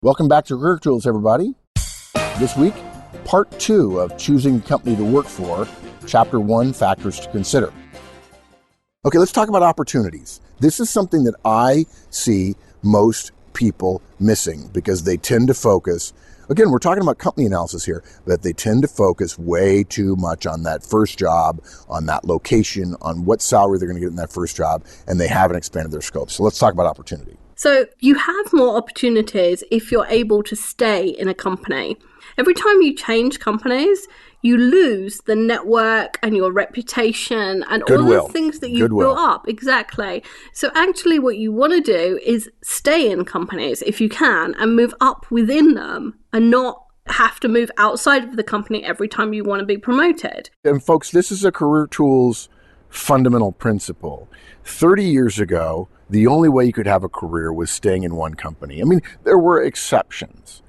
Welcome back to Career Tools, everybody. This week, part 2 of choosing a company to work for, chapter 1, factors to consider. Okay, let's talk about opportunities. This is something that I see most people missing because they tend to focus, again, we're talking about company analysis here, but they tend to focus way too much on that first job, on that location, on what salary they're going to get in that first job, and they haven't expanded their scope. So let's talk about opportunity. So you have more opportunities if you're able to stay in a company. Every time you change companies, you lose the network and your reputation and Goodwill. all the things that you've built up. Exactly. So actually what you want to do is stay in companies if you can and move up within them and not have to move outside of the company every time you want to be promoted. And folks, this is a Career Tools fundamental principle. 30 years ago, the only way you could have a career was staying in one company. I mean, there were exceptions.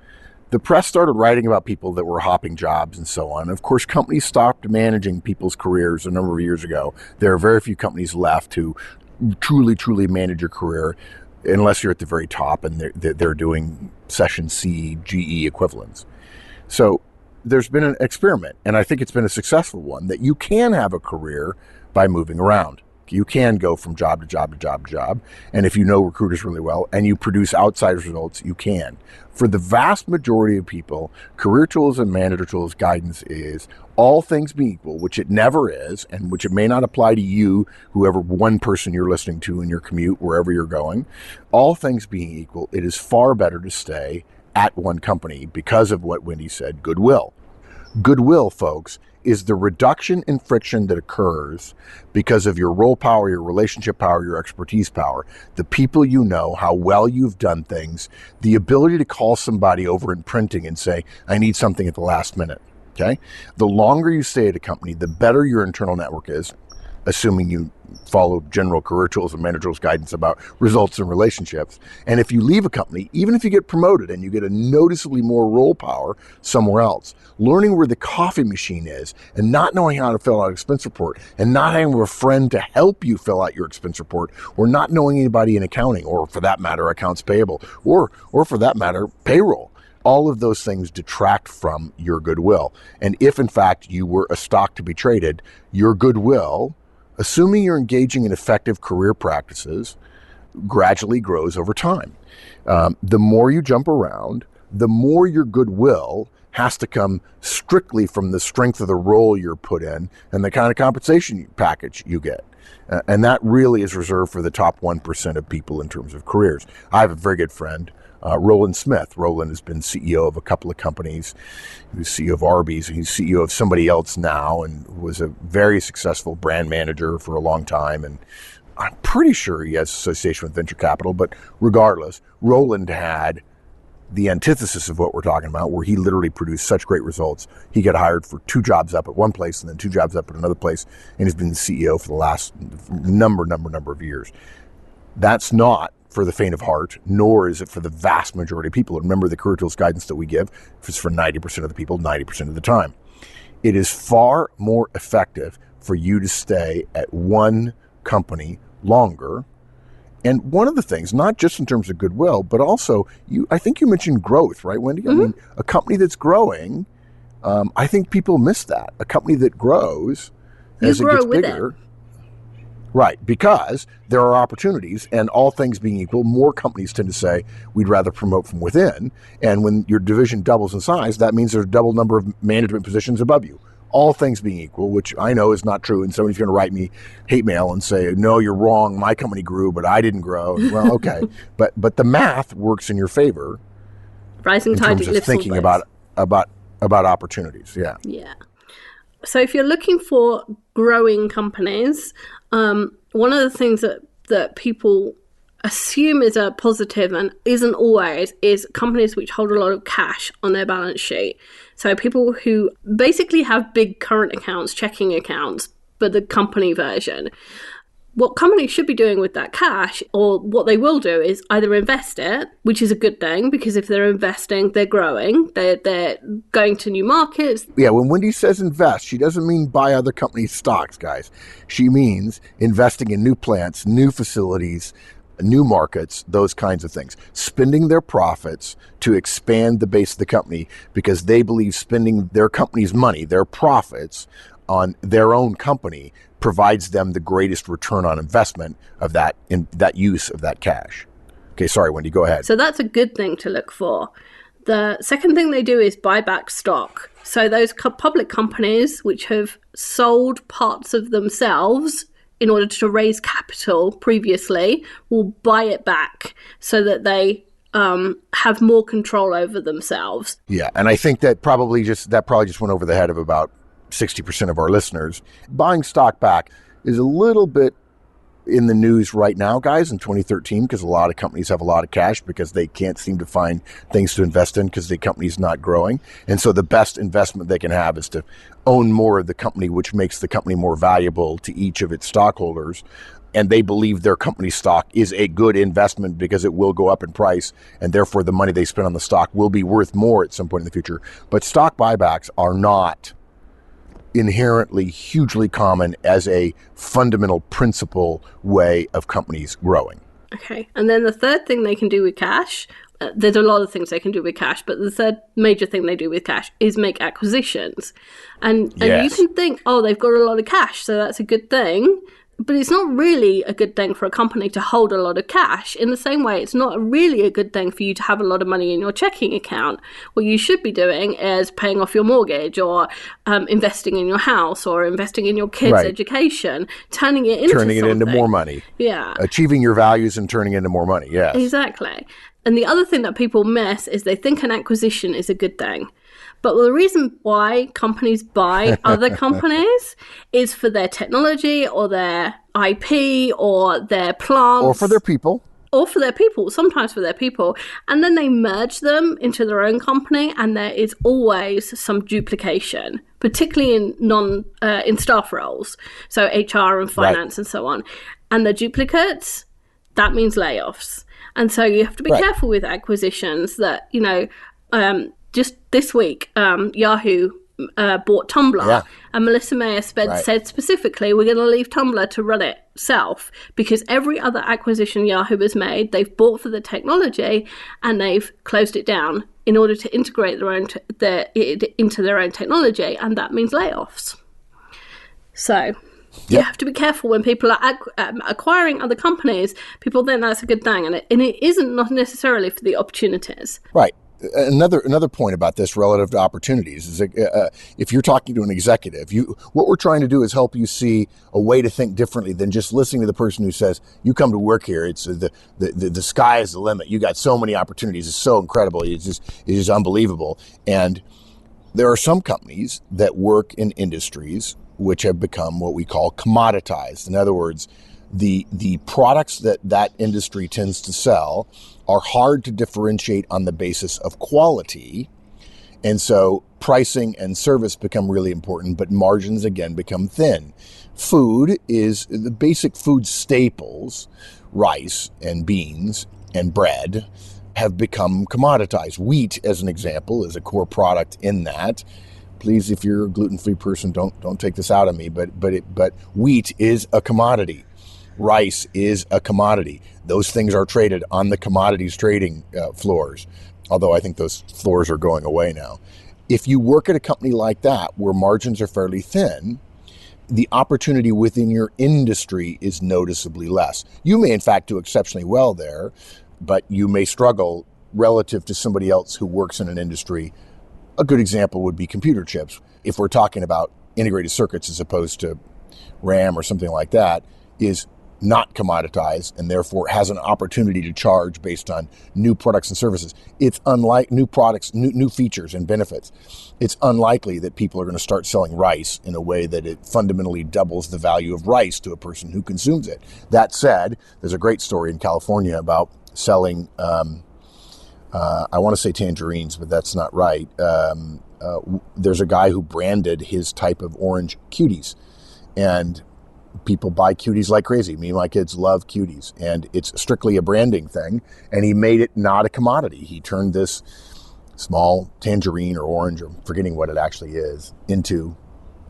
The press started writing about people that were hopping jobs and so on. Of course, companies stopped managing people's careers a number of years ago. There are very few companies left who truly manage your career, unless you're at the very top and they're doing session C, GE equivalents. So there's been an experiment, and I think it's been a successful one, that you can have a career by moving around. You can go from job to job to job to job. And if you know recruiters really well and you produce outside results, you can. For the vast majority of people, Career Tools and Manager Tools guidance is all things being equal, which it never is, and which it may not apply to you, whoever one person you're listening to in your commute, wherever you're going. All things being equal, it is far better to stay at one company because of what Wendy said, goodwill. Goodwill, folks, is the reduction in friction that occurs because of your role power, your relationship power, your expertise power, the people you know, how well you've done things, the ability to call somebody over in printing and say, I need something at the last minute, okay? The longer you stay at a company, the better your internal network is, assuming you follow general Career Tools and Manager Tools guidance about results and relationships. And if you leave a company, even if you get promoted and you get a noticeably more role power somewhere else, learning where the coffee machine is and not knowing how to fill out an expense report and not having a friend to help you fill out your expense report, or not knowing anybody in accounting, or for that matter, accounts payable, or for that matter, payroll. All of those things detract from your goodwill. And if in fact you were a stock to be traded, your goodwill, assuming you're engaging in effective career practices, gradually grows over time. The more you jump around, the more your goodwill has to come strictly from the strength of the role you're put in and the kind of compensation package you get. And that really is reserved for the top 1% of people in terms of careers. I have a very good friend, Roland Smith. Roland has been CEO of a couple of companies. He was CEO of Arby's, and he's CEO of somebody else now, and was a very successful brand manager for a long time. And I'm pretty sure he has association with venture capital, but regardless, Roland had the antithesis of what we're talking about, where he literally produced such great results. He got hired for 2 jobs up at one place and then 2 jobs up at another place, and he's been the CEO for the last number of years. That's not for the faint of heart, nor is it for the vast majority of people. Remember, the Career Tools guidance that we give is for 90% of the people, 90% of the time. It is far more effective for you to stay at one company longer. And one of the things, not just in terms of goodwill, but also, I think you mentioned growth, right, Wendy? Mm-hmm. I mean, a company that's growing, I think people miss that. A company that grows as it gets bigger. Right, because there are opportunities, and all things being equal, more companies tend to say, we'd rather promote from within. And when your division doubles in size, that means there's a double number of management positions above you. All things being equal, which I know is not true, and somebody's going to write me hate mail and say, no, you're wrong, my company grew, but I didn't grow. Well, okay, but the math works in your favor. Rising tide lifts all boats. Thinking about opportunities, yeah. Yeah. So if you're looking for growing companies, one of the things that people assume is a positive and isn't always is companies which hold a lot of cash on their balance sheet. So people who basically have big current accounts, checking accounts, but the company version. What companies should be doing with that cash, or what they will do, is either invest it, which is a good thing, because if they're investing, they're growing, they're going to new markets. Yeah, when Wendy says invest, she doesn't mean buy other companies' stocks, guys. She means investing in new plants, new facilities, new markets, those kinds of things. Spending their profits to expand the base of the company because they believe spending their company's money, their profits, on their own company provides them the greatest return on investment of that use of that cash. Okay, sorry, Wendy, go ahead. So that's a good thing to look for. The second thing they do is buy back stock. So those public companies which have sold parts of themselves in order to raise capital previously will buy it back so that they have more control over themselves. Yeah, and I think that probably just went over the head of about 60% of our listeners. Buying stock back is a little bit in the news right now, guys, in 2013, because a lot of companies have a lot of cash because they can't seem to find things to invest in because the company's not growing. And so the best investment they can have is to own more of the company, which makes the company more valuable to each of its stockholders. And they believe their company stock is a good investment because it will go up in price, and therefore the money they spend on the stock will be worth more at some point in the future. But stock buybacks are not inherently hugely common as a fundamental principle way of companies growing. Okay, and then the third thing they can do with cash, there's a lot of things they can do with cash, but the third major thing they do with cash is make acquisitions. And you can think, oh, they've got a lot of cash, so that's a good thing. But it's not really a good thing for a company to hold a lot of cash. In the same way, it's not really a good thing for you to have a lot of money in your checking account. What you should be doing is paying off your mortgage or investing in your house or investing in your kids' education, turning it into more money. Yeah. Achieving your values and turning it into more money, yes. Exactly. And the other thing that people miss is they think an acquisition is a good thing. But the reason why companies buy other companies is for their technology or their IP or their plants. Or for their people. Sometimes for their people. And then they merge them into their own company, and there is always some duplication, particularly in staff roles. So HR and finance and so on. And the duplicates, that means layoffs. And so you have to be careful with acquisitions that, just this week, Yahoo bought Tumblr, and Melissa Mayer said specifically, we're going to leave Tumblr to run itself, because every other acquisition Yahoo has made, they've bought for the technology and they've closed it down in order to integrate into their own technology, and that means layoffs. So you have to be careful when people are acquiring other companies. People think that's a good thing, and it isn't not necessarily for the opportunities. Right. Another point about this relative to opportunities is if you're talking to an executive, what we're trying to do is help you see a way to think differently than just listening to the person who says, you come to work here, it's the sky is the limit. You got so many opportunities. It's so incredible. It's just unbelievable. And there are some companies that work in industries which have become what we call commoditized. In other words, the products that industry tends to sell are hard to differentiate on the basis of quality. And so pricing and service become really important, but margins again become thin. Food is the basic food staples, rice and beans and bread, have become commoditized. Wheat, as an example, is a core product in that. Please, if you're a gluten-free person, don't take this out of me, but wheat is a commodity. Rice is a commodity. Those things are traded on the commodities trading floors, although I think those floors are going away now. If you work at a company like that, where margins are fairly thin, the opportunity within your industry is noticeably less. You may, in fact, do exceptionally well there, but you may struggle relative to somebody else who works in an industry. A good example would be computer chips. If we're talking about integrated circuits as opposed to RAM or something like that, is not commoditized and therefore has an opportunity to charge based on new products and services. It's unlike new products, new features and benefits. It's unlikely that people are going to start selling rice in a way that it fundamentally doubles the value of rice to a person who consumes it. That said, there's a great story in California about selling, I want to say tangerines, but that's not right. There's a guy who branded his type of orange cuties, and people buy cuties like crazy. Me and my kids love cuties, and it's strictly a branding thing. And he made it not a commodity. He turned this small tangerine or orange, or forgetting what it actually is, into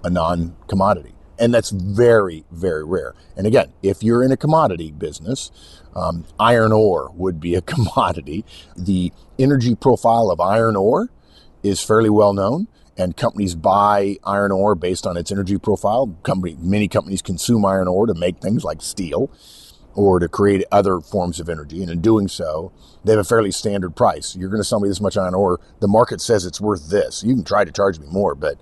a non-commodity. And that's very, very rare. And again, if you're in a commodity business, iron ore would be a commodity. The energy profile of iron ore is fairly well known, and companies buy iron ore based on its energy profile. Many companies consume iron ore to make things like steel or to create other forms of energy. And in doing so, they have a fairly standard price. You're going to sell me this much iron ore. The market says it's worth this. You can try to charge me more, but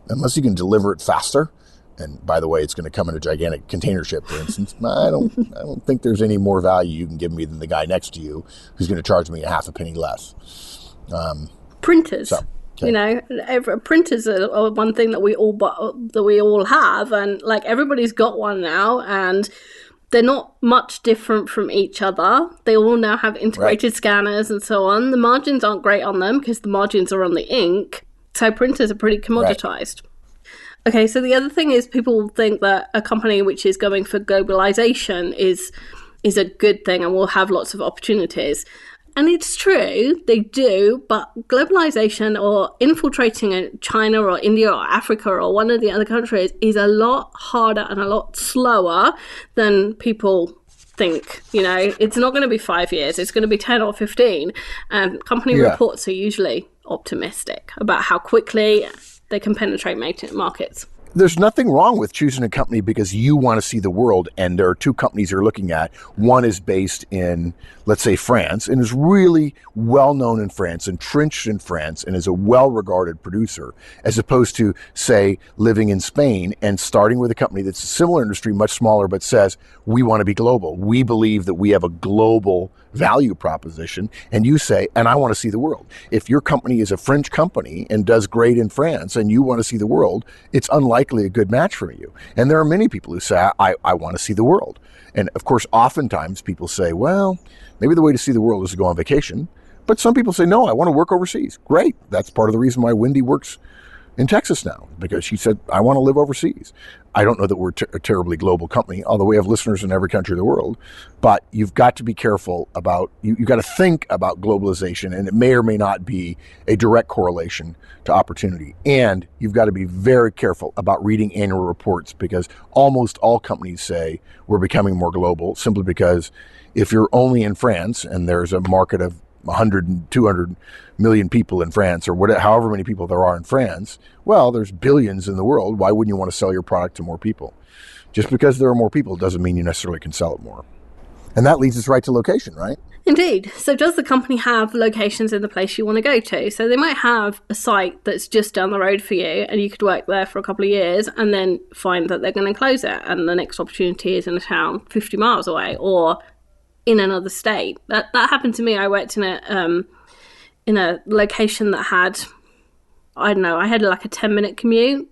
unless you can deliver it faster, and by the way, it's going to come in a gigantic container ship, for instance, I don't think there's any more value you can give me than the guy next to you who's going to charge me a half a penny less. Printers. Printers are one thing that we all have, and like everybody's got one now, and they're not much different from each other. They all now have integrated scanners and so on. The margins aren't great on them because the margins are on the ink. So printers are pretty commoditized. Right. Okay, so the other thing is people think that a company which is going for globalization is a good thing and will have lots of opportunities. And it's true, they do, but globalization or infiltrating China or India or Africa or one of the other countries is a lot harder and a lot slower than people think. It's not going to be 5 years, it's going to be 10 or 15. And company reports are usually optimistic about how quickly they can penetrate markets. There's nothing wrong with choosing a company because you want to see the world, and there are two companies you're looking at. One is based in, let's say, France, and is really well known in France, entrenched in France, and is a well-regarded producer, as opposed to, say, living in Spain and starting with a company that's a similar industry, much smaller, but says, we want to be global. We believe that we have a global value proposition, and you say, and I want to see the world. If your company is a French company and does great in France and you want to see the world, it's unlikely a good match for you. And there are many people who say, I want to see the world. And of course, oftentimes people say, well, maybe the way to see the world is to go on vacation. But some people say, no, I want to work overseas. Great. That's part of the reason why Wendy works in Texas now, because she said, I want to live overseas. I don't know that we're a terribly global company, although we have listeners in every country of the world. But you've got to be careful about, you've got to think about globalization, and it may or may not be a direct correlation to opportunity. And you've got to be very careful about reading annual reports, because almost all companies say we're becoming more global, simply because if you're only in France and there's a market of 100 and 200 million people in France, or whatever, however many people there are in France, well, there's billions in the world. Why wouldn't you want to sell your product to more people? Just because there are more people doesn't mean you necessarily can sell it more. And that leads us right to location, right? Indeed. So does the company have locations in the place you want to go to? So they might have a site that's just down the road for you, and you could work there for a couple of years and then find that they're going to close it, and the next opportunity is in a town 50 miles away or in another state. That happened to me. I worked in a location that had, I don't know, I had like a 10-minute commute,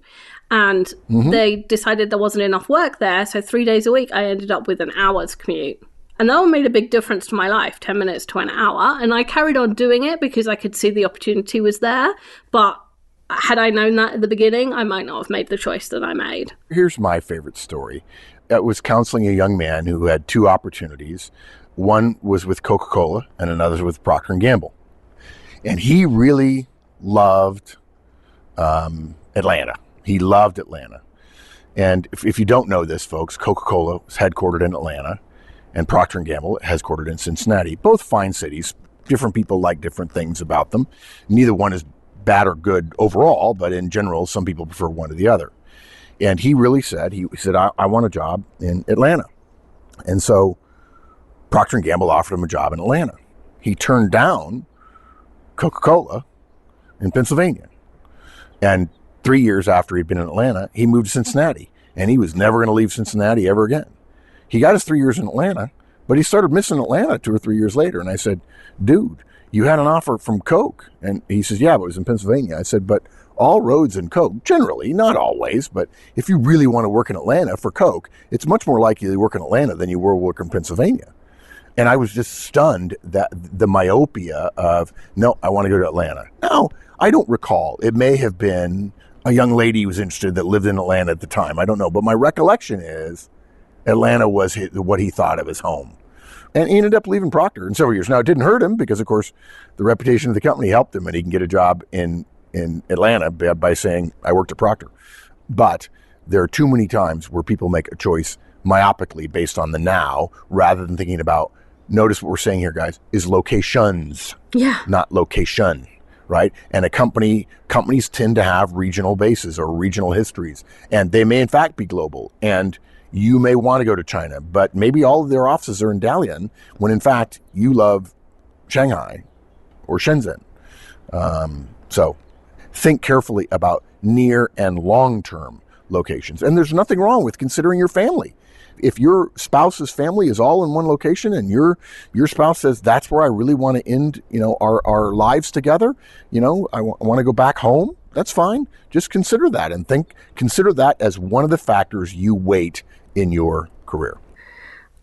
and they decided there wasn't enough work there. So 3 days a week, I ended up with an hour's commute. And that one made a big difference to my life, 10 minutes to an hour. And I carried on doing it because I could see the opportunity was there. But had I known that at the beginning, I might not have made the choice that I made. Here's my favorite story. I was counseling a young man who had two opportunities. One was with Coca-Cola and another with Procter & Gamble. And he really loved Atlanta. He loved Atlanta. And if you don't know this, folks, Coca-Cola is headquartered in Atlanta, and Procter & Gamble headquartered in Cincinnati. Both fine cities. Different people like different things about them. Neither one is bad or good overall, but in general, some people prefer one to the other. And he really said, I want a job in Atlanta. And so Procter & Gamble offered him a job in Atlanta. He turned down Coca-Cola in Pennsylvania. And 3 years after he'd been in Atlanta, he moved to Cincinnati. And he was never going to leave Cincinnati ever again. He got his 3 years in Atlanta, but he started missing Atlanta 2 or 3 years later. And I said, dude, you had an offer from Coke. And he says, yeah, but it was in Pennsylvania. I said, but all roads in Coke, generally, not always, but if you really want to work in Atlanta for Coke, it's much more likely to work in Atlanta than you will work in Pennsylvania. And I was just stunned that the myopia of, no, I want to go to Atlanta. Now, I don't recall. It may have been a young lady who was interested that lived in Atlanta at the time. I don't know. But my recollection is Atlanta was what he thought of as home. And he ended up leaving Procter in several years. Now, it didn't hurt him because, of course, the reputation of the company helped him, and he can get a job in Atlanta by saying, I worked at Procter. But there are too many times where people make a choice myopically based on the now rather than thinking about, notice what we're saying here, guys, is locations, not location, right? And companies tend to have regional bases or regional histories, and they may in fact be global. And you may want to go to China, but maybe all of their offices are in Dalian when in fact you love Shanghai or Shenzhen. So think carefully about near and long-term locations. And there's nothing wrong with considering your family. If your spouse's family is all in one location and your spouse says, that's where I really want to end, our lives together, I want to go back home, that's fine. Just consider that and consider that as one of the factors you weight in your career.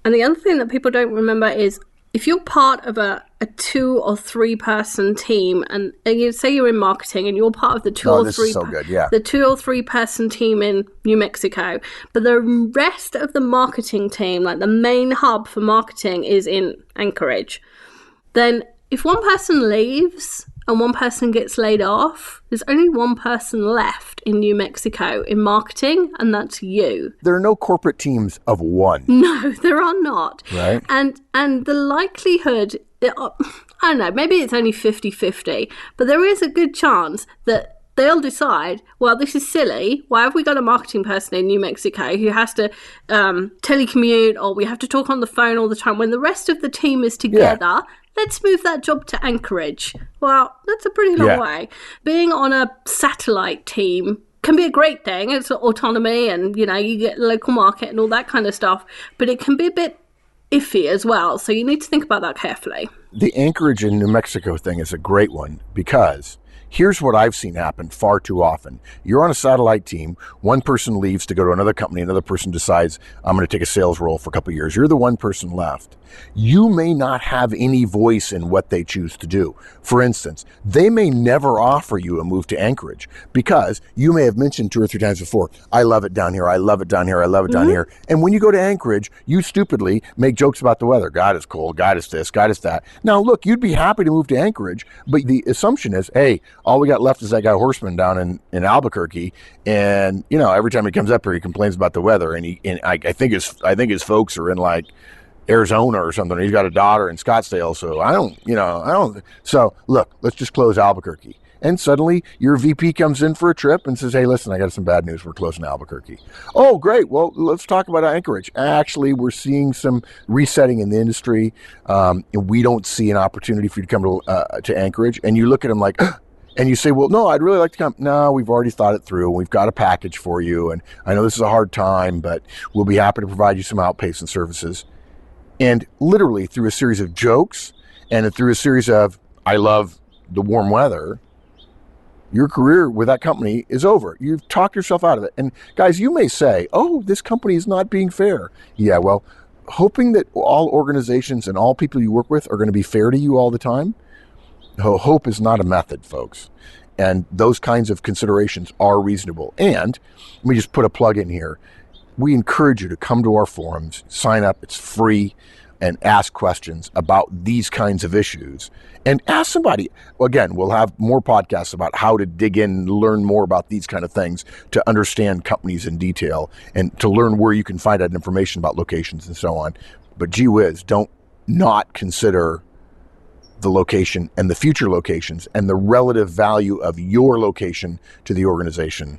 And the other thing that people don't remember is if you're part of a 2 or 3 person team, and you say you're in marketing and you're part of the 2 or 3 person team in New Mexico, but the rest of the marketing team, like the main hub for marketing, is in Anchorage, then if one person leaves and one person gets laid off, there's only one person left in New Mexico in marketing, and that's you. There are no corporate teams of one. No, there are not. Right. And the likelihood, I don't know, maybe it's only 50-50, but there is a good chance that they'll decide, well, this is silly. Why have we got a marketing person in New Mexico who has to telecommute, or we have to talk on the phone all the time when the rest of the team is together? Yeah. Let's move that job to Anchorage. Well, that's a pretty long way. Being on a satellite team can be a great thing. It's autonomy and, you get local market and all that kind of stuff. But it can be a bit iffy as well. So you need to think about that carefully. The Anchorage in New Mexico thing is a great one because here's what I've seen happen far too often. You're on a satellite team. One person leaves to go to another company. Another person decides, I'm going to take a sales role for a couple of years. You're the one person left. You may not have any voice in what they choose to do. For instance, they may never offer you a move to Anchorage because you may have mentioned 2 or 3 times before, I love it down here, I love it down here, I love it down here. And when you go to Anchorage, you stupidly make jokes about the weather. God, it's cold. God, it's this. God, it's that. Now, look, you'd be happy to move to Anchorage, but the assumption is, hey, all we got left is that guy Horseman down in Albuquerque. And, every time he comes up here, he complains about the weather. And I think his folks are in like Arizona or something. He's got a daughter in Scottsdale. So I don't. So look, let's just close Albuquerque. And suddenly your VP comes in for a trip and says, hey, listen, I got some bad news. We're closing Albuquerque. Oh, great. Well, let's talk about Anchorage. Actually, we're seeing some resetting in the industry. And we don't see an opportunity for you to come to Anchorage. And you look at them like, and you say, well, no, I'd really like to come. No, we've already thought it through. We've got a package for you. And I know this is a hard time, but we'll be happy to provide you some outpatient services. And literally through a series of jokes and through a series of, I love the warm weather, your career with that company is over. You've talked yourself out of it. And guys, you may say, oh, this company is not being fair. Yeah, well, hoping that all organizations and all people you work with are going to be fair to you all the time, hope is not a method, folks. And those kinds of considerations are reasonable. And let me just put a plug in here. We encourage you to come to our forums, sign up, it's free, and ask questions about these kinds of issues. And ask somebody. Again, we'll have more podcasts about how to dig in and learn more about these kind of things to understand companies in detail and to learn where you can find out information about locations and so on. But gee whiz, don't not consider the location and the future locations and the relative value of your location to the organization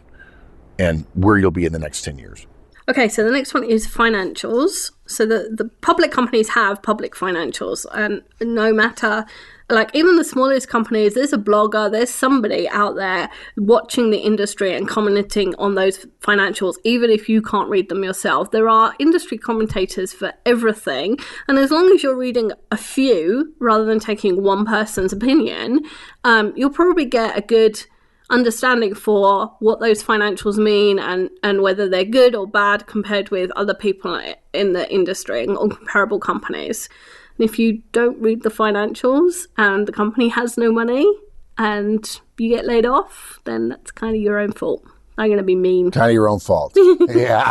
and where you'll be in the next 10 years. Okay, so the next one is financials. So the public companies have public financials, and no matter, like even the smallest companies, there's a blogger, there's somebody out there watching the industry and commenting on those financials, even if you can't read them yourself. There are industry commentators for everything, and as long as you're reading a few rather than taking one person's opinion, you'll probably get a good understanding for what those financials mean and whether they're good or bad compared with other people in the industry or comparable companies. And if you don't read the financials and the company has no money and you get laid off, then that's kind of your own fault. I'm going to be mean. Kind of your own fault. Yeah,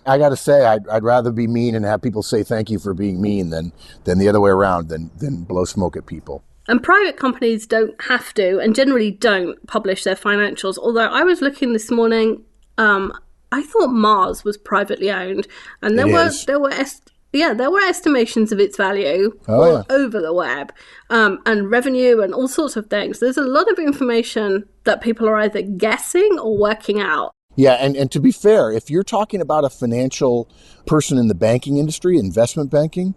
I got to say, I'd rather be mean and have people say thank you for being mean than the other way around, than blow smoke at people. And private companies don't have to and generally don't publish their financials. Although I was looking this morning, I thought Mars was privately owned, and It is. there were estimations of its value all over the web, and revenue and all sorts of things. There's a lot of information that people are either guessing or working out. Yeah, and to be fair, if you're talking about a financial person in the banking industry, investment banking,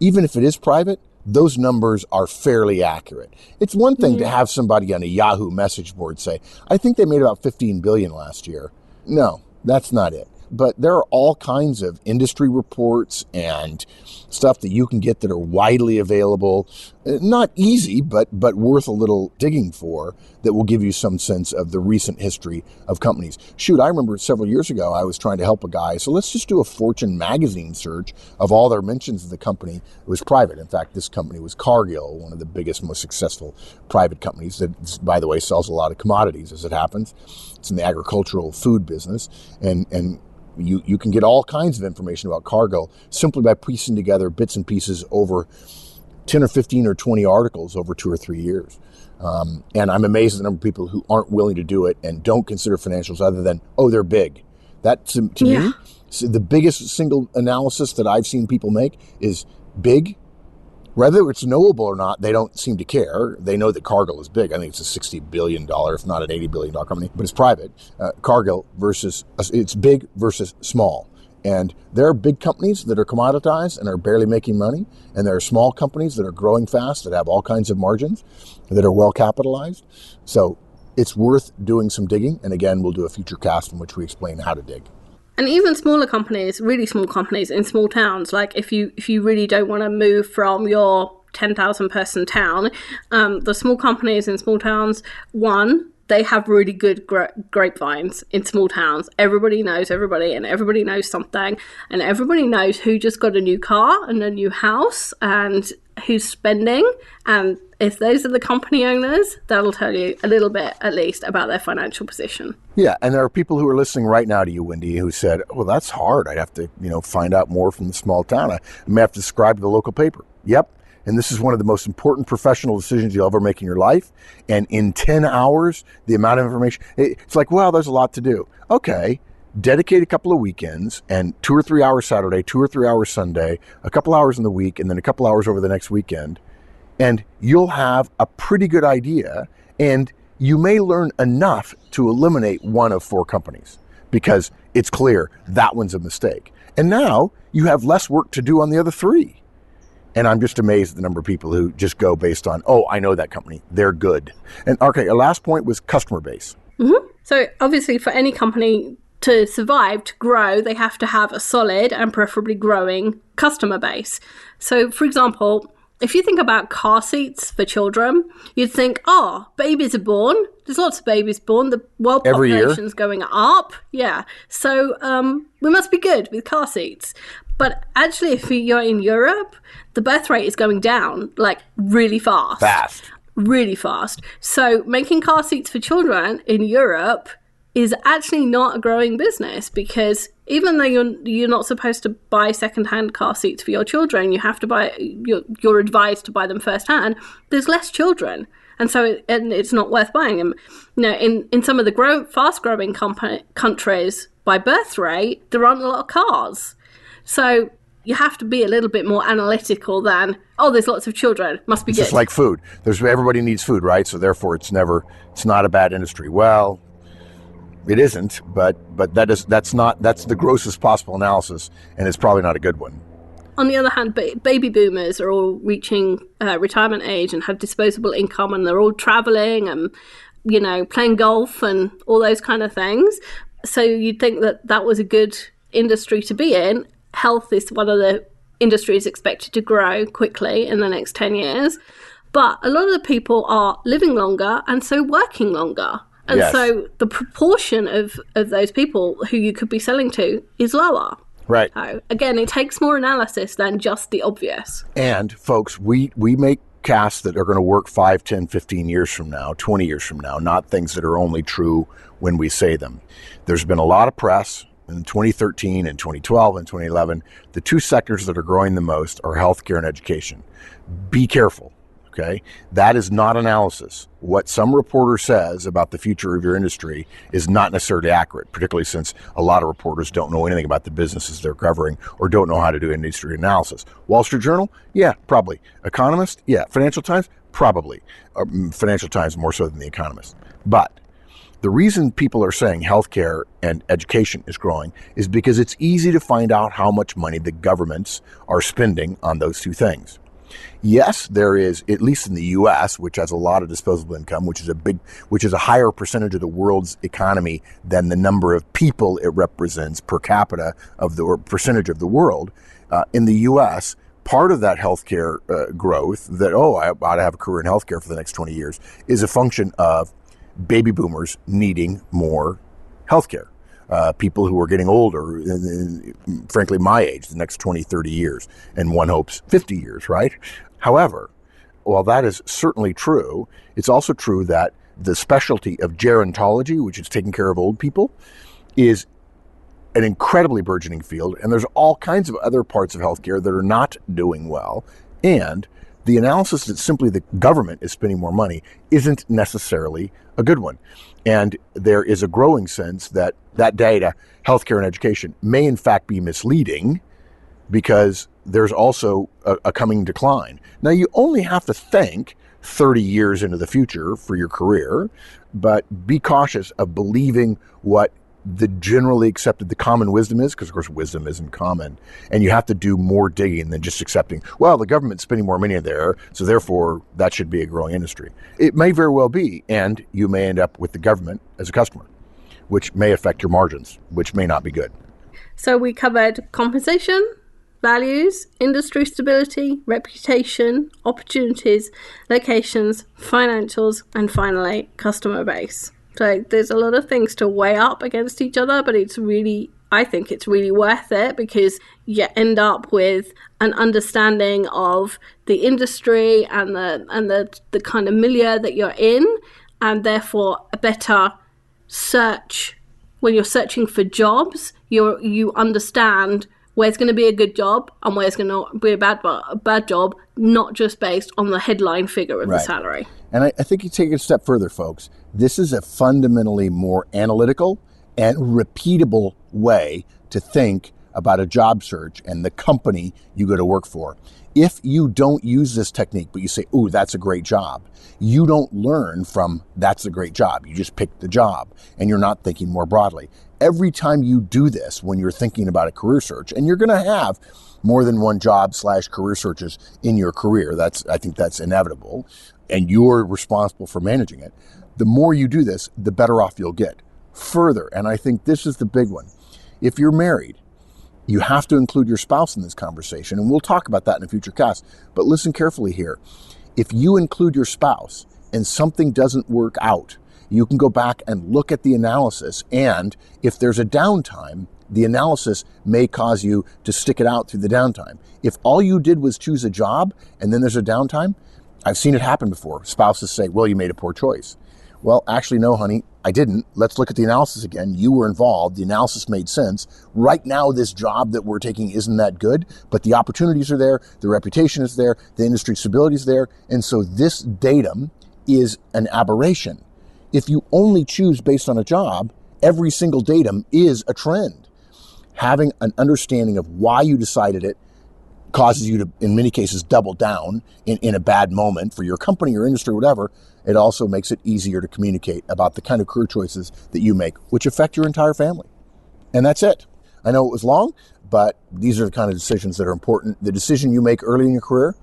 even if it is private, those numbers are fairly accurate. It's one thing to have somebody on a Yahoo message board say, I think they made about 15 billion last year. No, that's not it. But there are all kinds of industry reports and stuff that you can get that are widely available. Not easy, but worth a little digging for, that will give you some sense of the recent history of companies. Shoot, I remember several years ago, I was trying to help a guy. So let's just do a Fortune magazine search of all their mentions of the company. It was private. In fact, this company was Cargill, one of the biggest, most successful private companies that, by the way, sells a lot of commodities as it happens. It's in the agricultural food business. And you can get all kinds of information about Cargill simply by piecing together bits and pieces over 10 or 15 or 20 articles over 2 or 3 years. And I'm amazed at the number of people who aren't willing to do it and don't consider financials other than, oh, they're big. That, to me, so the biggest single analysis that I've seen people make is big. Whether it's knowable or not, they don't seem to care. They know that Cargill is big. I think it's a $60 billion, if not an $80 billion company, but it's private. Cargill it's big versus small. And there are big companies that are commoditized and are barely making money. And there are small companies that are growing fast, that have all kinds of margins, that are well capitalized. So it's worth doing some digging. And again, we'll do a future cast in which we explain how to dig. And even smaller companies, really small companies in small towns, like if you really don't want to move from your 10,000 person town, the small companies in small towns, they have really good grapevines in small towns. Everybody knows everybody, and everybody knows something, and everybody knows who just got a new car and a new house and who's spending. And if those are the company owners, that'll tell you a little bit, at least, about their financial position. Yeah, and there are people who are listening right now to you, Wendy, who said, well, that's hard. I'd have to, find out more from the small town. I may have to subscribe to the local paper. Yep. And this is one of the most important professional decisions you'll ever make in your life. And in 10 hours, the amount of information, it's like, well, there's a lot to do. Okay, dedicate a couple of weekends and 2 or 3 hours Saturday, 2 or 3 hours Sunday, a couple hours in the week, and then a couple hours over the next weekend. And you'll have a pretty good idea. And you may learn enough to eliminate one of 4 companies because it's clear that one's a mistake. And now you have less work to do on the other 3. And I'm just amazed at the number of people who just go based on, oh, I know that company. They're good. And okay, our last point was customer base. Mm-hmm. So obviously for any company to survive, to grow, they have to have a solid and preferably growing customer base. So for example, if you think about car seats for children, you'd think, oh, babies are born. There's lots of babies born. The world population's going up. Yeah. So we must be good with car seats. But actually, if you're in Europe, the birth rate is going down, like really fast. Really fast. So making car seats for children in Europe is actually not a growing business, because even though you're not supposed to buy second-hand car seats for your children, you have to buy, you're advised to buy them first-hand, there's less children. And so it's not worth buying them. In some of the fast-growing countries by birth rate, there aren't a lot of cars. So you have to be a little bit more analytical than, oh, there's lots of children, must be good. It's just like food. Everybody needs food, right? So therefore it's not a bad industry. Well, it isn't, but that's the grossest possible analysis, and it's probably not a good one. On the other hand, baby boomers are all reaching retirement age and have disposable income, and they're all traveling and, playing golf and all those kind of things. So you'd think that was a good industry to be in. Health is one of the industries expected to grow quickly in the next 10 years. But a lot of the people are living longer and so working longer. And so the proportion of those people who you could be selling to is lower. Right. So again, it takes more analysis than just the obvious. And folks, we make casts that are going to work 5, 10, 15 years from now, 20 years from now, not things that are only true when we say them. There's been a lot of press. In 2013 and 2012 and 2011, the 2 sectors that are growing the most are healthcare and education. Be careful, Okay, that is not analysis. What some reporter says about the future of your industry is not necessarily accurate, particularly since a lot of reporters don't know anything about the businesses they're covering or don't know how to do industry analysis. Wall Street Journal? Yeah, probably. Economist? Yeah. Financial Times? Probably. Financial Times more so than the Economist. But the reason people are saying healthcare and education is growing is because it's easy to find out how much money the governments are spending on those two things. Yes, there is, at least in the U.S., which has a lot of disposable income, which is a higher percentage of the world's economy than the number of people it represents per capita of the or percentage of the world. In the U.S., part of that healthcare growth, that I ought to have a career in healthcare for the next 20 years, is a function of baby boomers needing more healthcare. People who are getting older, frankly, my age, the next 20, 30 years, and one hopes 50 years, right? However, while that is certainly true, it's also true that the specialty of gerontology, which is taking care of old people, is an incredibly burgeoning field, and there's all kinds of other parts of healthcare that are not doing well, and the analysis that simply the government is spending more money isn't necessarily a good one. And there is a growing sense that that data, healthcare and education, may in fact be misleading because there's also a coming decline. Now, you only have to think 30 years into the future for your career, but be cautious of believing what the generally accepted, the common wisdom is, because of course wisdom isn't common, and you have to do more digging than just accepting, well, the government's spending more money there, so therefore that should be a growing industry. It may very well be, and you may end up with the government as a customer, which may affect your margins, which may not be good. So we covered compensation, values, industry stability, reputation, opportunities, locations, financials, and finally, customer base. So there's a lot of things to weigh up against each other, but I think it's really worth it because you end up with an understanding of the industry and the kind of milieu that you're in, and therefore a better search. When you're searching for jobs, you understand where's going to be a good job and where's going to be a bad job, not just based on the headline figure of the salary. And I think you take it a step further, folks. This is a fundamentally more analytical and repeatable way to think about a job search and the company you go to work for. If you don't use this technique, but you say, ooh, that's a great job, you don't learn from that's a great job. You just pick the job and you're not thinking more broadly. Every time you do this when you're thinking about a career search, and you're going to have more than one job/career searches in your career, I think that's inevitable, and you're responsible for managing it. The more you do this, the better off you'll get. Further, and I think this is the big one, if you're married, you have to include your spouse in this conversation, and we'll talk about that in a future cast, but listen carefully here. If you include your spouse and something doesn't work out, you can go back and look at the analysis, and if there's a downtime, the analysis may cause you to stick it out through the downtime. If all you did was choose a job and then there's a downtime, I've seen it happen before. Spouses say, well, you made a poor choice. Well, actually, no, honey, I didn't. Let's look at the analysis again. You were involved. The analysis made sense. Right now, this job that we're taking isn't that good, but the opportunities are there. The reputation is there. The industry stability is there. And so this datum is an aberration. If you only choose based on a job, every single datum is a trend. Having an understanding of why you decided it causes you to, in many cases, double down in a bad moment for your company or industry or whatever. It also makes it easier to communicate about the kind of career choices that you make, which affect your entire family. And that's it. I know it was long, but these are the kind of decisions that are important. The decision you make early in your career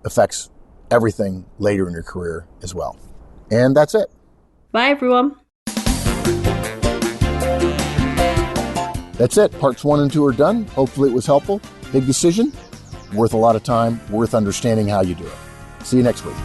affects everything later in your career as well. And that's it. Bye, everyone. That's it. Parts 1 and 2 are done. Hopefully it was helpful. Big decision, worth a lot of time, worth understanding how you do it. See you next week.